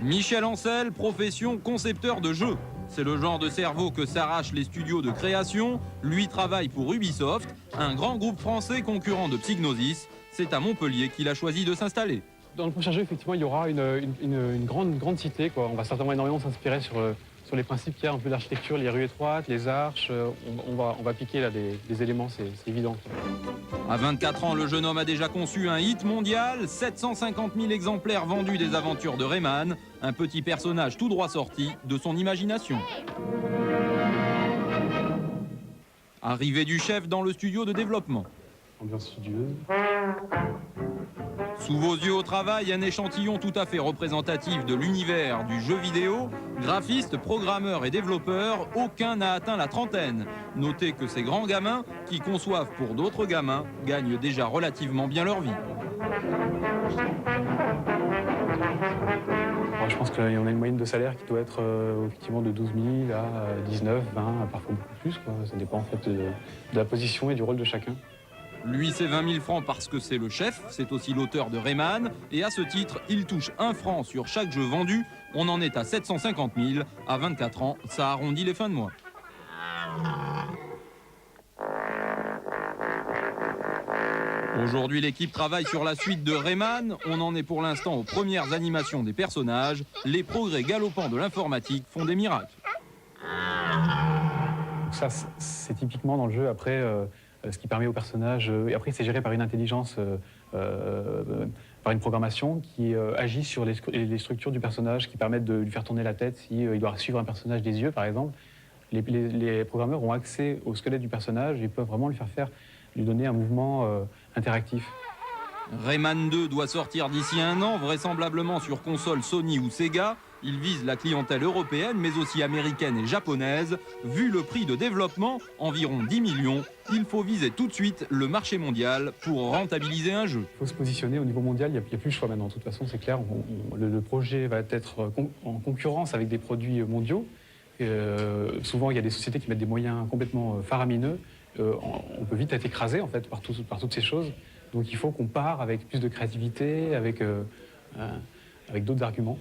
Michel Ancel, profession concepteur de jeux. C'est le genre de cerveau que s'arrachent les studios de création. Lui travaille pour Ubisoft, un grand groupe français concurrent de Psygnosis. C'est à Montpellier qu'il a choisi de s'installer. Dans le prochain jeu, effectivement, il y aura une grande cité, quoi. On va certainement énormément s'inspirer sur les principes qu'il y a, un peu d'architecture, les rues étroites, les arches. On va piquer là des éléments, c'est évident. À 24 ans, le jeune homme a déjà conçu un hit mondial, 750 000 exemplaires vendus des aventures de Rayman, un petit personnage tout droit sorti de son imagination. Arrivée du chef dans le studio de développement. Ambiance studieuse. Sous vos yeux au travail, un échantillon tout à fait représentatif de l'univers du jeu vidéo. Graphistes, programmeurs et développeurs, aucun n'a atteint la trentaine. Notez que ces grands gamins, qui conçoivent pour d'autres gamins, gagnent déjà relativement bien leur vie. Je pense qu'on a une moyenne de salaire qui doit être effectivement de 12 000 à 19, 20, parfois beaucoup plus, quoi. Ça dépend en fait de la position et du rôle de chacun. Lui, c'est 20 000 francs parce que c'est le chef, c'est aussi l'auteur de Rayman, et à ce titre, il touche 1 franc sur chaque jeu vendu. On en est à 750 000. À 24 ans, ça arrondit les fins de mois. Aujourd'hui, l'équipe travaille sur la suite de Rayman. On en est pour l'instant aux premières animations des personnages. Les progrès galopants de l'informatique font des miracles. Donc ça, c'est typiquement dans le jeu après... ce qui permet aux personnages, et après c'est géré par une intelligence, par une programmation qui agit sur les structures du personnage, qui permettent de lui faire tourner la tête s'il doit suivre un personnage des yeux par exemple. Les programmeurs ont accès au squelette du personnage et peuvent vraiment lui donner un mouvement interactif. Rayman 2 doit sortir d'ici 1 an, vraisemblablement sur console Sony ou Sega. Il vise la clientèle européenne, mais aussi américaine et japonaise. Vu le prix de développement, environ 10 millions, il faut viser tout de suite le marché mondial pour rentabiliser un jeu. Il faut se positionner au niveau mondial, il n'y a plus le choix maintenant. De toute façon, c'est clair, le projet va être en concurrence avec des produits mondiaux. Souvent, il y a des sociétés qui mettent des moyens complètement faramineux. On peut vite être écrasé en fait, par toutes ces choses. Donc il faut qu'on parte avec plus de créativité, avec d'autres arguments.